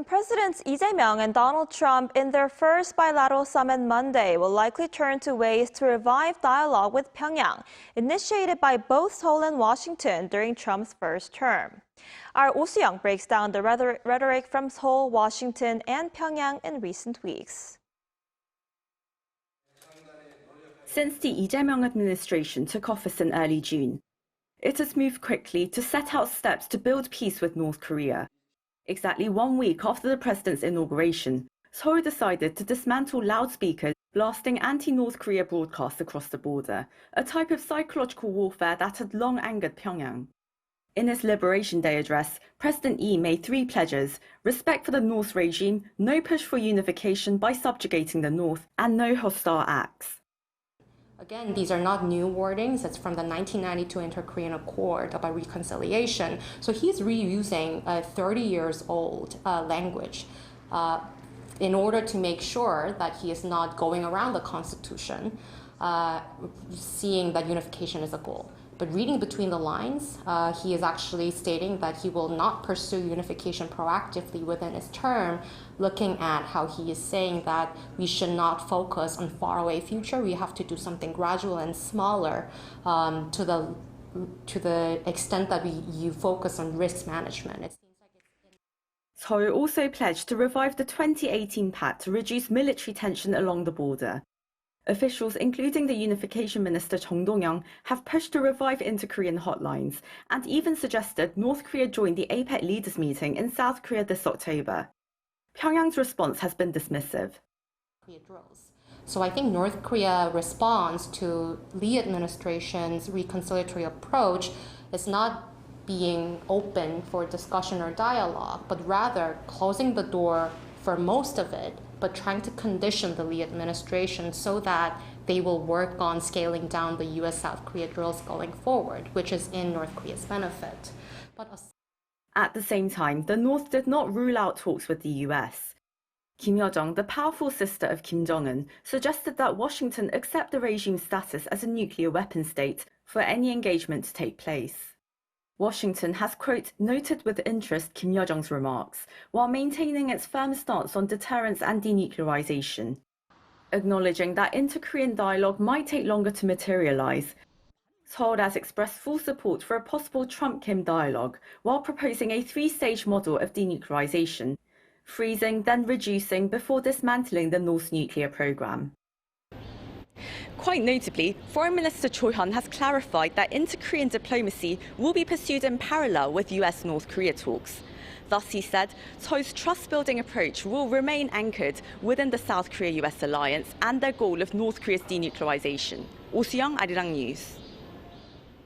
And Presidents Lee Jae Myung and Donald Trump in their first bilateral summit Monday will likely turn to ways to revive dialogue with Pyongyang, initiated by both Seoul and Washington during Trump's first term. Our Oh Soo-young breaks down the rhetoric from Seoul, Washington, and Pyongyang in recent weeks. Since the Lee Jae Myung Administration took office in early June, it has moved quickly to set out steps to build peace with North Korea. Exactly 1 week after the president's inauguration, Seoul decided to dismantle loudspeakers blasting anti-North Korea broadcasts across the border, a type of psychological warfare that had long angered Pyongyang. In his Liberation Day address, President Lee made 3 pledges: respect for the North regime, no push for unification by subjugating the North, and no hostile acts. Again, these are not new wordings. It's from the 1992 Inter-Korean Accord about reconciliation. So he's reusing a 30 years old language in order to make sure that he is not going around the Constitution, seeing that unification is a goal. But reading between the lines, he is actually stating that he will not pursue unification proactively within his term, looking at how he is saying that we should not focus on faraway future. We have to do something gradual and smaller to the extent that you focus on risk management. It seems like Seoul also pledged to revive the 2018 pact to reduce military tension along the border. Officials, including the Unification Minister Chung Dong-young, have pushed to revive inter-Korean hotlines and even suggested North Korea join the APEC leaders meeting in South Korea this October. Pyongyang's response has been dismissive. So I think North Korea's response to Lee administration's reconciliatory approach is not being open for discussion or dialogue, but rather closing the door for most of it, but trying to condition the Lee administration so that they will work on scaling down the U.S.-South Korea drills going forward, which is in North Korea's benefit. At the same time, the North did not rule out talks with the U.S. Kim Yo-jong, the powerful sister of Kim Jong-un, suggested that Washington accept the regime's status as a nuclear weapon state for any engagement to take place. Washington has, quote, noted with interest Kim Yo-jong's remarks, while maintaining its firm stance on deterrence and denuclearization. Acknowledging that inter-Korean dialogue might take longer to materialize, Seoul has expressed full support for a possible Trump-Kim dialogue, while proposing a 3-stage model of denuclearization, freezing, then reducing before dismantling the North's nuclear program. Quite notably, Foreign Minister Cho Hyun has clarified that inter-Korean diplomacy will be pursued in parallel with US-North Korea talks. Thus, he said, Seoul's trust-building approach will remain anchored within the South Korea-US alliance and their goal of North Korea's denuclearization. Oh Soo-young, Arirang News.